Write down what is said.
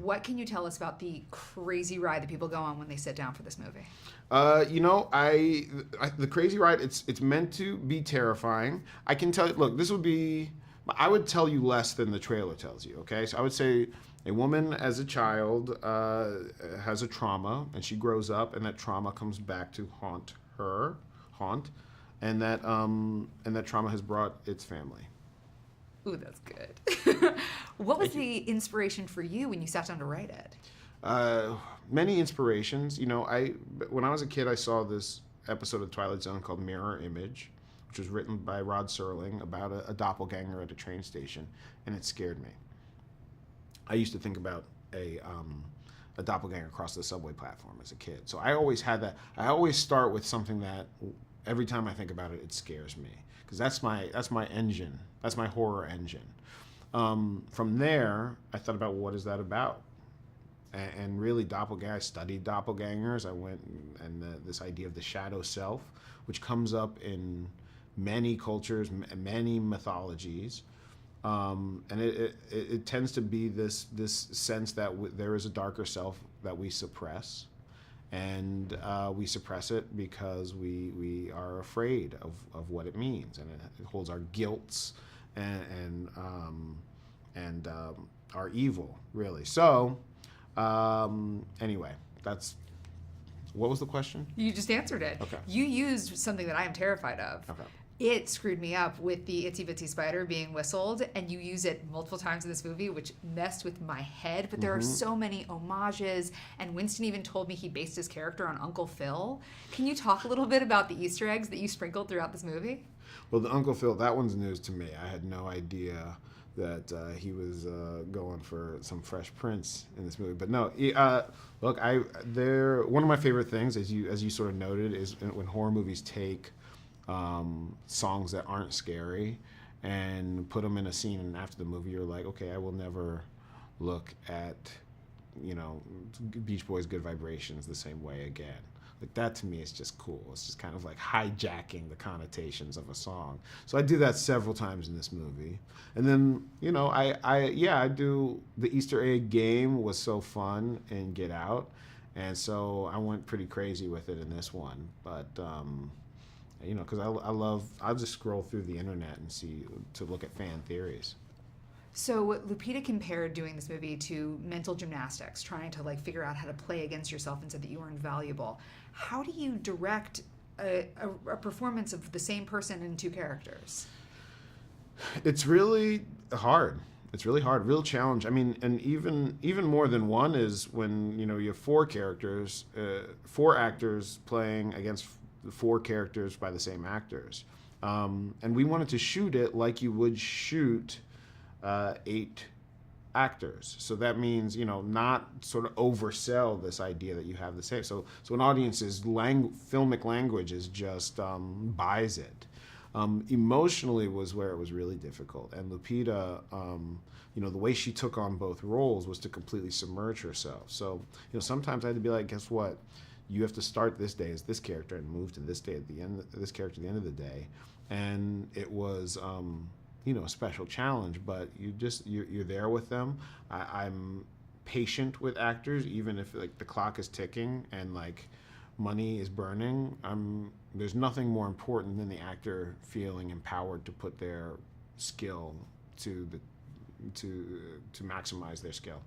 what can you tell us about the crazy ride that people go on when they sit down for this movie? The crazy ride. It's meant to be terrifying. I can tell you. Look, this would be. I would tell you less than the trailer tells you. Okay, so I would say a woman as a child has a trauma, and she grows up, and that trauma comes back to haunt her, and that trauma has brought its family. Ooh, that's good. What was the inspiration for you when you sat down to write it? Many inspirations. When I was a kid, I saw this episode of Twilight Zone called Mirror Image, which was written by Rod Serling about a doppelganger at a train station, and it scared me. I used to think about a doppelganger across the subway platform as a kid. So I always had that. I always start with something that every time I think about it, it scares me, because that's my engine. That's my horror engine. From there, I thought about what is that about, and really I studied doppelgangers. I went and this idea of the shadow self, which comes up in many cultures, many mythologies. And it tends to be this sense that there is a darker self that we suppress, and we suppress it because we are afraid of what it means, and it holds our guilts and our evil, really. So anyway, that's what was the question? You just answered it. Okay. You used something that I am terrified of. Okay. It screwed me up with the itsy bitsy spider being whistled, and you use it multiple times in this movie, which messed with my head. But there are so many homages, and Winston even told me he based his character on Uncle Phil. Can you talk a little bit about the Easter eggs that you sprinkled throughout this movie? Well, the Uncle Phil, that one's news to me. I had no idea that he was going for some Fresh Prince in this movie. But no, look, one of my favorite things, as you sort of noted, is when horror movies take songs that aren't scary and put them in a scene, and after the movie you're like, okay, I will never look at Beach Boys' Good Vibrations the same way again. Like, that to me is just cool. It's just kind of like hijacking the connotations of a song. So I do that several times in this movie. And then, I do the Easter egg game was so fun in Get Out. And so I went pretty crazy with it in this one. But because I'll just scroll through the internet and look at fan theories. So Lupita compared doing this movie to mental gymnastics, trying to figure out how to play against yourself and said that you were invaluable. How do you direct a performance of the same person in two characters? It's really hard. It's really hard, real challenge. I mean, and even more than one is when you have four actors playing against four characters by the same actors, and we wanted to shoot it like you would shoot 8 actors. So that means not sort of oversell this idea that you have the same. So an audience's filmic language is just buys it. Emotionally was where it was really difficult, and Lupita, the way she took on both roles was to completely submerge herself. So sometimes I had to be like, guess what? You have to start this day as this character and move to this day at the end, this character at the end of the day, and it was a special challenge. But you're there with them. I'm patient with actors, even if the clock is ticking and money is burning. There's nothing more important than the actor feeling empowered to put their skill to maximize their skill.